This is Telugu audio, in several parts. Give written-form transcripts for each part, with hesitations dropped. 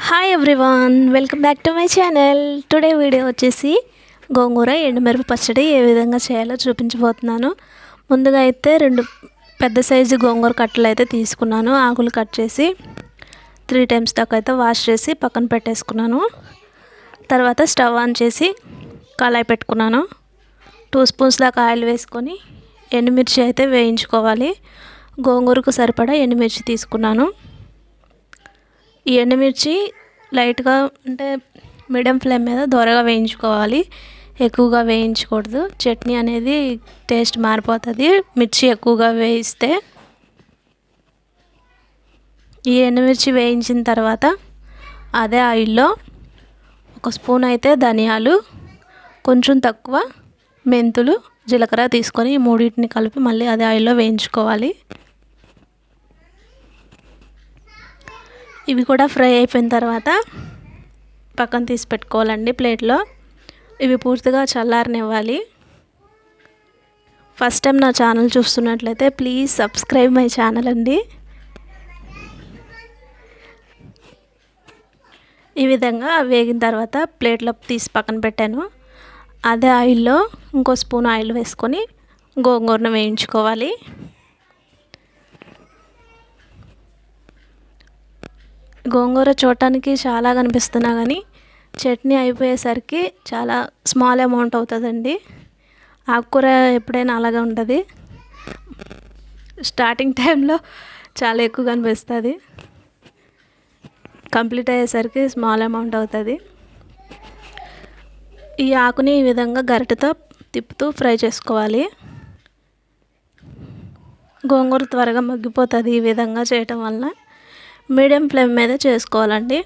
Hi everyone, welcome back to my channel. Today video వచ్చేసి గోంగూర ఎండుమిరప పచ్చడి ఏ విధంగా చేయాలో చూపించబోతున్నాను. ముందుగా అయితే 2 పెద్ద సైజు గోంగూర కట్టలు అయితే తీసుకున్నాను. ఆకులు కట్ చేసి 3 టైమ్స్ దాకా అయితే వాష్ చేసి పక్కన పెట్టేసుకున్నాను. తర్వాత స్టవ్ ఆన్ చేసి కళాయి పెట్టుకున్నాను. 2 స్పూన్స్ దాకా ఆయిల్ వేసుకొని ఎండుమిర్చి అయితే వేయించుకోవాలి. గోంగూరకు సరిపడా ఎండుమిర్చి తీసుకున్నాను. ఈ ఎండుమిర్చి లైట్గా అంటే మీడియం ఫ్లేమ్ మీద దోరగా వేయించుకోవాలి. ఎక్కువగా వేయించకూడదు. చట్నీ అనేది టేస్ట్ మారిపోతుంది మిర్చి ఎక్కువగా వేయిస్తే. ఈ ఎండుమిర్చి వేయించిన తర్వాత అదే ఆయిల్లో 1 స్పూన్ అయితే ధనియాలు, కొంచెం తక్కువ మెంతులు, జీలకర్ర తీసుకొని ఈ మూడింటిని కలిపి మళ్ళీ అదే ఆయిల్లో వేయించుకోవాలి. ఇవి కూడా ఫ్రై అయిపోయిన తర్వాత పక్కన తీసి పెట్టుకోవాలండి ప్లేట్లో. ఇవి పూర్తిగా చల్లారనివ్వాలి. ఫస్ట్ టైం నా ఛానల్ చూస్తున్నట్లయితే ప్లీజ్ సబ్స్క్రైబ్ మై ఛానల్ అండి. ఈ విధంగా వేగిన తర్వాత ప్లేట్లో తీసి పక్కన పెట్టాను. అదే ఆయిల్లో ఇంకో స్పూన్ ఆయిల్ వేసుకొని గోంగూరను వేయించుకోవాలి. గోంగూర చూడటానికి చాలా కనిపిస్తున్నా కానీ చట్నీ అయిపోయేసరికి చాలా స్మాల్ అమౌంట్ అవుతుందండి. ఆకుకూర ఎప్పుడైనా అలాగే ఉంటుంది. స్టార్టింగ్ టైంలో చాలా ఎక్కువ కనిపిస్తుంది, కంప్లీట్ అయ్యేసరికి స్మాల్ అమౌంట్ అవుతుంది. ఈ ఆకుని ఈ విధంగా గరిటెతో తిప్పుతూ ఫ్రై చేసుకోవాలి. గోంగూర త్వరగా మగ్గిపోతుంది ఈ విధంగా చేయటం వలన. మీడియం ఫ్లేమ్ మీద చేసుకోవాలండి.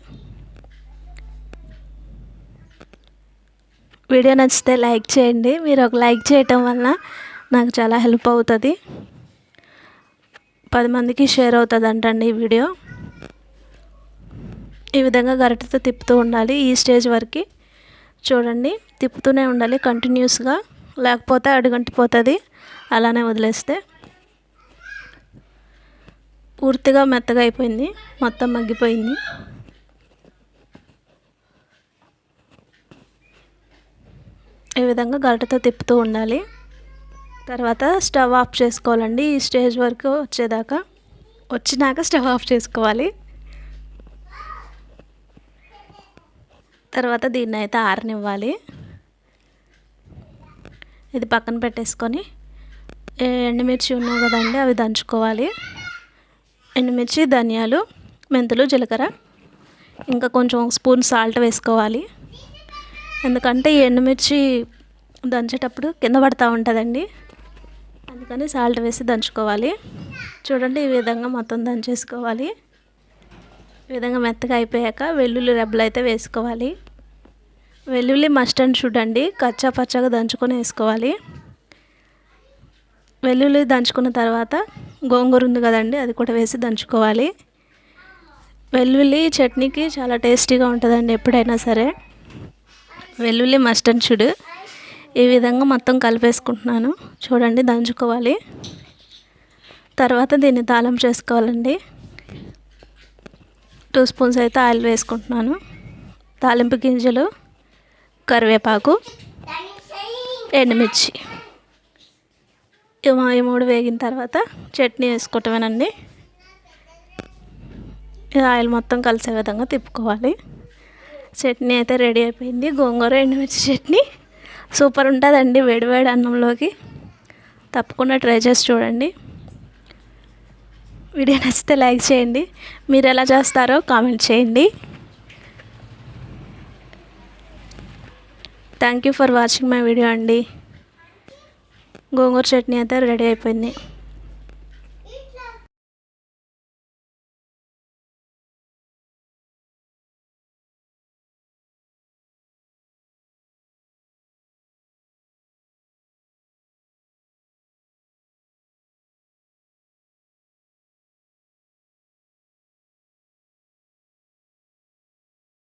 వీడియో నచ్చితే లైక్ చేయండి. మీరు ఒక లైక్ చేయటం వలన నాకు చాలా హెల్ప్ అవుతుంది. 10 మందికి షేర్ అవుతుంది అంటండి ఈ వీడియో. ఈ విధంగా గరిటెతో తిప్పుతూ ఉండాలి. ఈ స్టేజ్ వరకు చూడండి, తిప్పుతూనే ఉండాలి కంటిన్యూస్గా, లేకపోతే అడుగంటిపోతుంది అలానే వదిలేస్తే. పూర్తిగా మెత్తగా అయిపోయింది, మొత్తం మగ్గిపోయింది. ఈ విధంగా గరిటెతో తిప్పుతూ ఉండాలి. తర్వాత స్టవ్ ఆఫ్ చేసుకోవాలండి. ఈ స్టేజ్ వరకు వచ్చినాక స్టవ్ ఆఫ్ చేసుకోవాలి. తర్వాత దీన్ని అయితే ఆరనివ్వాలి. ఇది పక్కన పెట్టేసుకొని ఎండుమిర్చి ఉన్నాయి కదండి, అవి దంచుకోవాలి. ఎండుమిర్చి, ధనియాలు, మెంతులు, జీలకర్ర, ఇంకా కొంచెం 1 స్పూన్ సాల్ట్ వేసుకోవాలి. ఎందుకంటే ఈ ఎండుమిర్చి దంచేటప్పుడు కింద పడుతూ ఉంటుందండి, అందుకని సాల్ట్ వేసి దంచుకోవాలి. చూడండి, ఈ విధంగా మొత్తం దంచేసుకోవాలి. ఈ విధంగా మెత్తగా అయిపోయాక వెల్లుల్లి రెబ్బలు అయితే వేసుకోవాలి. వెల్లుల్లి మస్ట్ అండ్ షుడ్ అండి, కచ్చా పచ్చగా దంచుకొని వేసుకోవాలి. వెల్లుల్లి దంచుకున్న తర్వాత గోంగూర ఉంది కదండి, అది కూడా వేసి దంచుకోవాలి. వెల్లుల్లి చట్నీకి చాలా టేస్టీగా ఉంటుందండి ఎప్పుడైనా సరే. వెల్లుల్లి మస్ట్ అండ్ షుడ్. ఈ విధంగా మొత్తం కలిపేసుకుంటున్నాను. చూడండి, దంచుకోవాలి. తర్వాత దీన్ని తాలింపు చేసుకోవాలండి. 2 స్పూన్స్ అయితే ఆయిల్ వేసుకుంటున్నాను. తాలింపు గింజలు, కరివేపాకు, ఎండుమిర్చి, ఈ 3 వేగిన తర్వాత చట్నీ వేసుకోవటమేనండి. ఆయిల్ మొత్తం కలిసే విధంగా తిప్పుకోవాలి. చట్నీ అయితే రెడీ అయిపోయింది. గోంగూర ఎండుమిర్చి చట్నీ సూపర్ ఉంటుందండి వేడివేడి అన్నంలోకి. తప్పకుండా ట్రై చేసి చూడండి. వీడియో నచ్చితే లైక్ చేయండి. మీరు ఎలా చేస్తారో కామెంట్ చేయండి. Thank you for watching my video అండి. గోంగూర చట్నీ అయితే రెడీ అయిపోయింది.